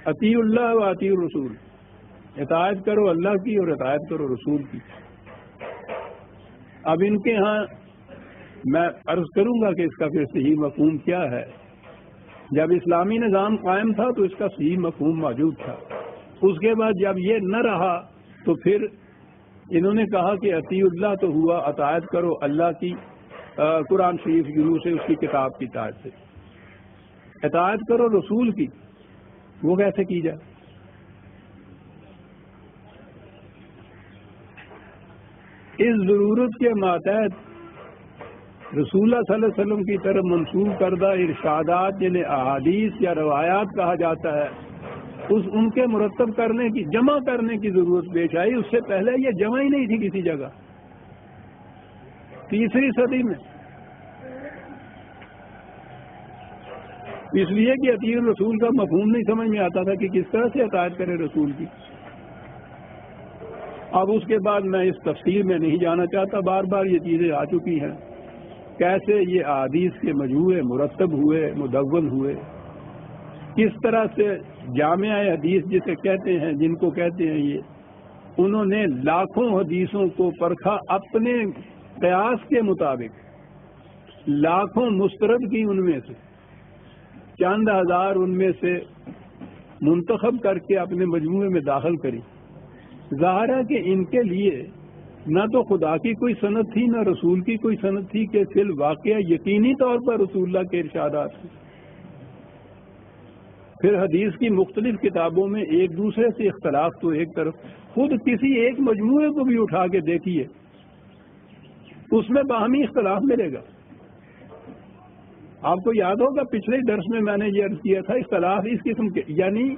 اطیعوا اللہ و اطیعوا الرسول، اطاعت کرو اللہ کی اور اطاعت کرو رسول کی۔ اب ان کے ہاں میں عرض کروں گا کہ اس کا پھر صحیح مفہوم کیا ہے۔ جب اسلامی نظام قائم تھا تو اس کا صحیح مفہوم موجود تھا، اس کے بعد جب یہ نہ رہا تو پھر انہوں نے کہا کہ اطیعوا اللہ تو ہوا اطاعت کرو اللہ کی، قرآن شریف کی روح سے، اس کی کتاب کی اطاعت سے، اطاعت کرو رسول کی، وہ کیسے کی جائے؟ اس ضرورت کے ماتحت رسول اللہ صلی اللہ علیہ وسلم کی طرف منسوب کردہ ارشادات جنہیں احادیث یا روایات کہا جاتا ہے، ان کے مرتب کرنے کی، جمع کرنے کی ضرورت پیش آئی۔ اس سے پہلے یہ جمع ہی نہیں تھی کسی جگہ، تیسری صدی میں، اس لیے کہ اطیع الرسول کا مفہوم نہیں سمجھ میں آتا تھا کہ کس طرح سے اطاعت کرے رسول کی۔ اب اس کے بعد میں اس تفصیل میں نہیں جانا چاہتا، بار بار یہ چیزیں آ چکی ہیں، کیسے یہ احادیث کے مجموعے مرتب ہوئے، مدون ہوئے، کس طرح سے جامع حدیث جسے کہتے ہیں، جن کو کہتے ہیں یہ، انہوں نے لاکھوں حدیثوں کو پرکھا اپنے قیاس کے مطابق، لاکھوں مسترد کی، ان میں سے چند ہزار ان میں سے منتخب کر کے اپنے مجموعے میں داخل کری۔ ظاہر ہے کہ ان کے لیے نہ تو خدا کی کوئی سند تھی، نہ رسول کی کوئی سند تھی، کہ فی الواقعہ یقینی طور پر رسول اللہ کے ارشادات ہیں۔ پھر حدیث کی مختلف کتابوں میں ایک دوسرے سے اختلاف تو ایک طرف، خود کسی ایک مجموعے کو بھی اٹھا کے دیکھیے، اس میں باہمی اختلاف ملے گا۔ آپ کو یاد ہوگا پچھلے درس میں میں نے یہ عرض کیا تھا، اختلاف اس قسم کے، یعنی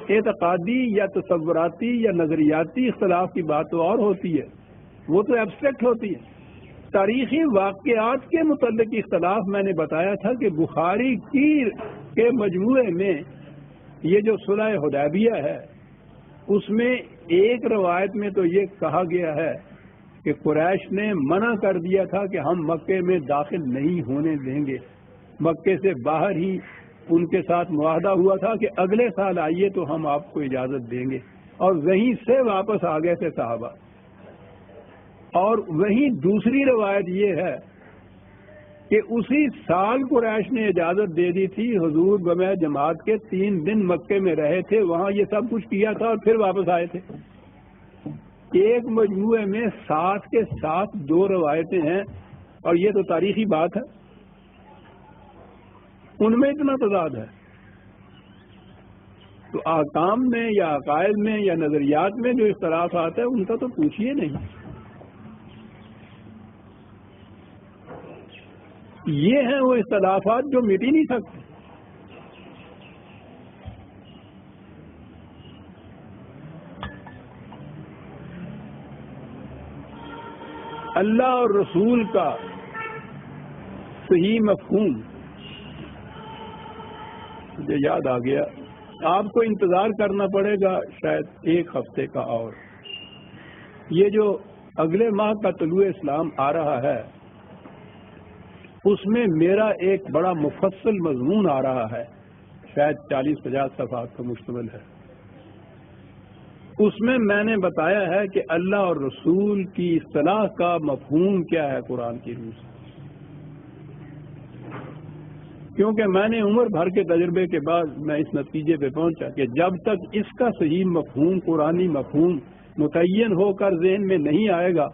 اعتقادی یا تصوراتی یا نظریاتی اختلاف کی بات تو اور ہوتی ہے، وہ تو ایبسٹریکٹ ہوتی ہے۔ تاریخی واقعات کے متعلق اختلاف میں نے بتایا تھا کہ بخاری کے مجموعے میں یہ جو صلح حدیبیہ ہے، اس میں ایک روایت میں تو یہ کہا گیا ہے کہ قریش نے منع کر دیا تھا کہ ہم مکے میں داخل نہیں ہونے دیں گے، مکے سے باہر ہی ان کے ساتھ معاہدہ ہوا تھا کہ اگلے سال آئیے تو ہم آپ کو اجازت دیں گے، اور وہیں سے واپس آ گئے تھے صحابہ۔ اور وہیں دوسری روایت یہ ہے کہ اسی سال قریش نے اجازت دے دی تھی، حضور بمع جماعت کے 3 دن مکے میں رہے تھے، وہاں یہ سب کچھ کیا تھا اور پھر واپس آئے تھے۔ ایک مجموعے میں ساتھ کے ساتھ 2 روایتیں ہیں، اور یہ تو تاریخی بات ہے، ان میں اتنا تضاد ہے۔ تو احکام میں یا عقائد میں یا نظریات میں جو اختلافات ہیں ان کا تو پوچھیے نہیں۔ یہ ہیں وہ اختلافات جو مٹ ہی نہیں سکتے۔ اللہ اور رسول کا صحیح مفہوم مجھے یاد آ گیا، آپ کو انتظار کرنا پڑے گا شاید 1 ہفتے کا، اور یہ جو اگلے ماہ کا طلوع اسلام آ رہا ہے اس میں میرا ایک بڑا مفصل مضمون آ رہا ہے، شاید 40-50 صفحات کا مشتمل ہے۔ اس میں نے بتایا ہے کہ اللہ اور رسول کی اصطلاح کا مفہوم کیا ہے قرآن کی روح سے، کیونکہ میں نے عمر بھر کے تجربے کے بعد میں اس نتیجے پہ پہنچا کہ جب تک اس کا صحیح مفہوم، قرآنی مفہوم متعین ہو کر ذہن میں نہیں آئے گا،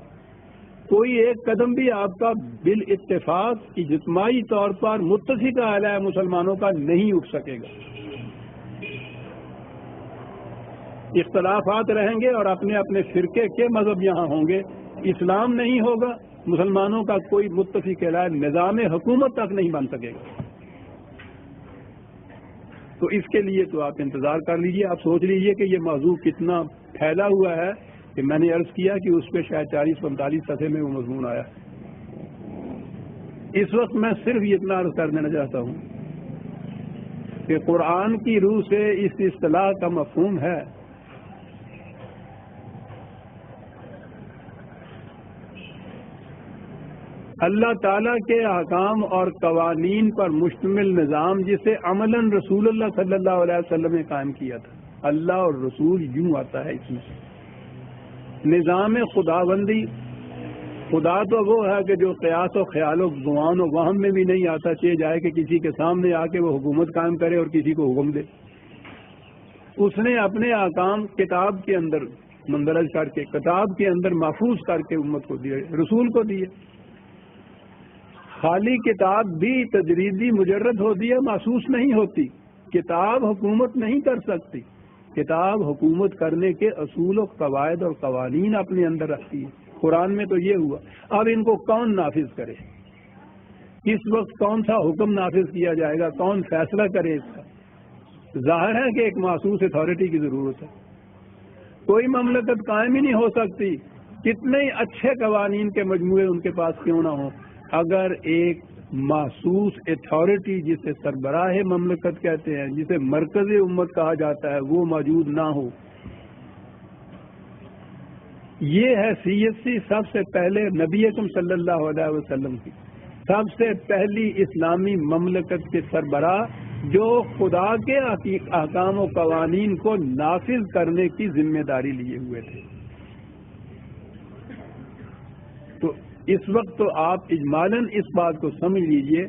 کوئی ایک قدم بھی آپ کا بالاتفاق اجتماعی طور پر متفق علیہ مسلمانوں کا نہیں اٹھ سکے گا۔ اختلافات رہیں گے اور اپنے اپنے فرقے کے مذہب یہاں ہوں گے، اسلام نہیں ہوگا، مسلمانوں کا کوئی متفق علیہ نظام حکومت تک نہیں بن سکے گا۔ تو اس کے لیے تو آپ انتظار کر لیجئے، آپ سوچ لیجئے کہ یہ موضوع کتنا پھیلا ہوا ہے، کہ میں نے عرض کیا کہ اس پہ شاید 40-45 صفحے میں وہ مضمون آیا۔ اس وقت میں صرف اتنا عرض کر دینا چاہتا ہوں کہ قرآن کی روح سے اس اصطلاح کا مفہوم ہے اللہ تعالیٰ کے احکام اور قوانین پر مشتمل نظام جسے عملاً رسول اللہ صلی اللہ علیہ وسلم نے قائم کیا تھا. اللہ اور رسول یوں آتا ہے اس میں نظام خداوندی. خدا تو وہ ہے کہ جو قیاس و خیال و گمان و وہم میں بھی نہیں آتا، چاہے جائے کہ کسی کے سامنے آ کے وہ حکومت قائم کرے اور کسی کو حکم دے. اس نے اپنے احکام کتاب کے اندر مندرج کر کے، کتاب کے اندر محفوظ کر کے امت کو دیے، رسول کو دیے. خالی کتاب بھی تجریدی مجرد ہوتی ہے، محسوس نہیں ہوتی. کتاب حکومت نہیں کر سکتی. کتاب حکومت کرنے کے اصول و قواعد اور قوانین اپنے اندر رکھتی ہے. قرآن میں تو یہ ہوا. اب ان کو کون نافذ کرے؟ کس وقت کون سا حکم نافذ کیا جائے گا؟ کون فیصلہ کرے اس کا؟ ظاہر ہے کہ ایک محسوس اتھارٹی کی ضرورت ہے. کوئی مملکت قائم ہی نہیں ہو سکتی کتنے ہی اچھے قوانین کے مجموعے ان کے پاس کیوں نہ ہوں، اگر ایک محسوس اتھارٹی جسے سربراہ مملکت کہتے ہیں، جسے مرکز امت کہا جاتا ہے، وہ موجود نہ ہو. یہ حیثیت سی سب سے پہلے نبی اکرم صلی اللہ علیہ وسلم کی، سب سے پہلی اسلامی مملکت کے سربراہ جو خدا کے احکام و قوانین کو نافذ کرنے کی ذمہ داری لیے ہوئے تھے. تو اس وقت تو آپ اجمالاً اس بات کو سمجھ لیجئے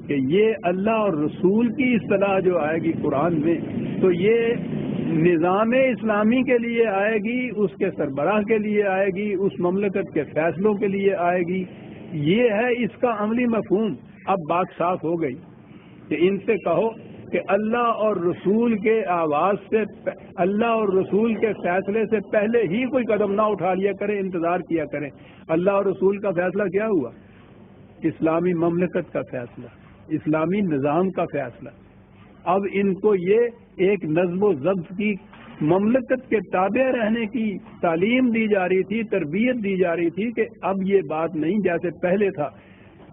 کہ یہ اللہ اور رسول کی اصطلاح جو آئے گی قرآن میں، تو یہ نظام اسلامی کے لیے آئے گی، اس کے سربراہ کے لیے آئے گی، اس مملکت کے فیصلوں کے لیے آئے گی. یہ ہے اس کا عملی مفہوم. اب بات صاف ہو گئی کہ ان سے کہو کہ اللہ اور رسول کے آواز سے، اللہ اور رسول کے فیصلے سے پہلے ہی کوئی قدم نہ اٹھا لیا کرے، انتظار کیا کریں. اللہ اور رسول کا فیصلہ کیا ہوا؟ اسلامی مملکت کا فیصلہ، اسلامی نظام کا فیصلہ. اب ان کو یہ ایک نظم و ضبط کی مملکت کے تابع رہنے کی تعلیم دی جا رہی تھی، تربیت دی جا رہی تھی کہ اب یہ بات نہیں جیسے پہلے تھا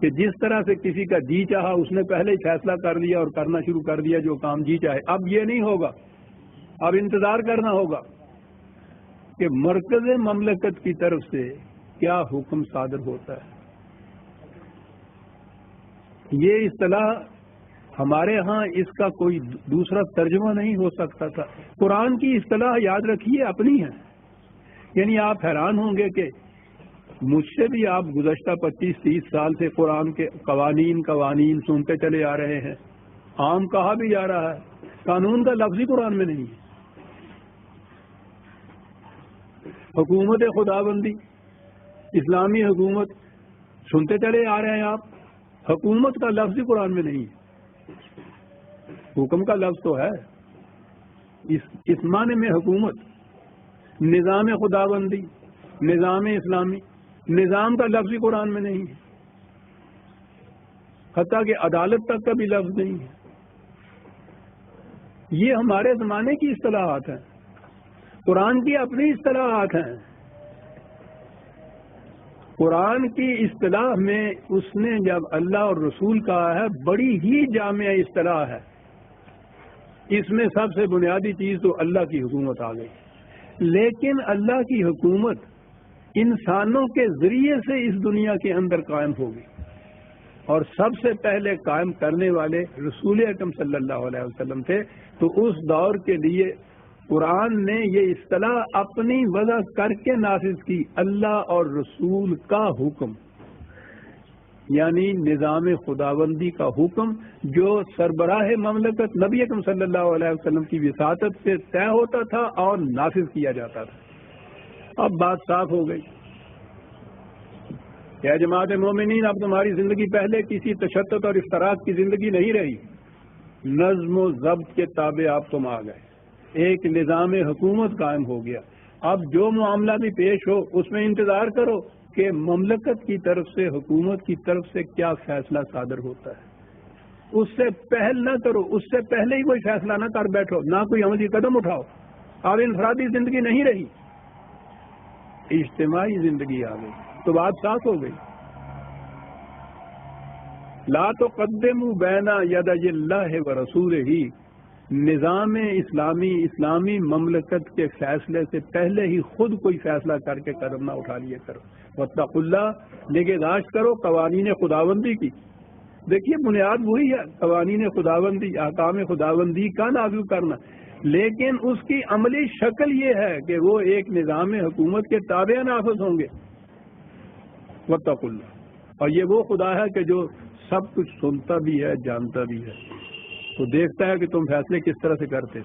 کہ جس طرح سے کسی کا جی چاہا اس نے پہلے ہی فیصلہ کر لیا اور کرنا شروع کر دیا جو کام جی چاہے. اب یہ نہیں ہوگا. اب انتظار کرنا ہوگا کہ مرکز مملکت کی طرف سے کیا حکم صادر ہوتا ہے. یہ اصطلاح ہمارے ہاں اس کا کوئی دوسرا ترجمہ نہیں ہو سکتا تھا. قرآن کی اصطلاح یاد رکھیے اپنی ہے. یعنی آپ حیران ہوں گے کہ مجھ سے بھی آپ گزشتہ 25-30 سال سے قرآن کے قوانین سنتے چلے آ رہے ہیں. عام کہا بھی جا رہا ہے، قانون کا لفظ ہی قرآن میں نہیں ہے. حکومت خداوندی، اسلامی حکومت سنتے چلے آ رہے ہیں آپ، حکومت کا لفظ ہی قرآن میں نہیں ہے. حکم کا لفظ تو ہے، اس معنی میں حکومت، نظام خداوندی، نظام اسلامی، نظام کا لفظ ہی قرآن میں نہیں ہے. حتیٰ کہ عدالت تک کا بھی لفظ نہیں ہے. یہ ہمارے زمانے کی اصطلاحات ہیں، قرآن کی اپنی اصطلاحات ہیں. قرآن کی اصطلاح میں اس نے جب اللہ اور رسول کہا ہے، بڑی ہی جامع اصطلاح ہے. اس میں سب سے بنیادی چیز تو اللہ کی حکومت آ گئی. لیکن اللہ کی حکومت انسانوں کے ذریعے سے اس دنیا کے اندر قائم ہوگی، اور سب سے پہلے قائم کرنے والے رسول اکرم صلی اللہ علیہ وسلم تھے. تو اس دور کے لیے قرآن نے یہ اصطلاح اپنی وضع کر کے نافذ کی، اللہ اور رسول کا حکم، یعنی نظام خداوندی کا حکم جو سربراہ مملکت نبی اکرم صلی اللہ علیہ وسلم کی وساطت سے طے ہوتا تھا اور نافذ کیا جاتا تھا. اب بات صاف ہو گئی. کیا جماعت مومنین، اب تمہاری زندگی پہلے کسی تشدد اور افتراق کی زندگی نہیں رہی. نظم و ضبط کے تابع آپ تم آ گئے، ایک نظام حکومت قائم ہو گیا. اب جو معاملہ بھی پیش ہو اس میں انتظار کرو کہ مملکت کی طرف سے، حکومت کی طرف سے کیا فیصلہ صادر ہوتا ہے. اس سے پہل نہ کرو، اس سے پہلے ہی کوئی فیصلہ نہ کر بیٹھو، نہ کوئی عملی قدم اٹھاؤ. اب انفرادی زندگی نہیں رہی، اجتماعی زندگی آ گئی. تو بات صاف ہو گئی. لا تقدموا بین یدی اللہ ورسولہ، نظام اسلامی مملکت کے فیصلے سے پہلے ہی خود کوئی فیصلہ کر کے قدم نہ اٹھا لیا کرو. واتقوا اللہ، نگہداشت کرو قوانین خداوندی کی. دیکھیے بنیاد وہی ہے، قوانین خداوندی، احکام خداوندی کا نافذ کرنا، لیکن اس کی عملی شکل یہ ہے کہ وہ ایک نظام حکومت کے تابع نافذ ہوں گے. واتقوا اللہ، اور یہ وہ خدا ہے کہ جو سب کچھ سنتا بھی ہے، جانتا بھی ہے، وہ دیکھتا ہے کہ تم فیصلے کس طرح سے کرتے.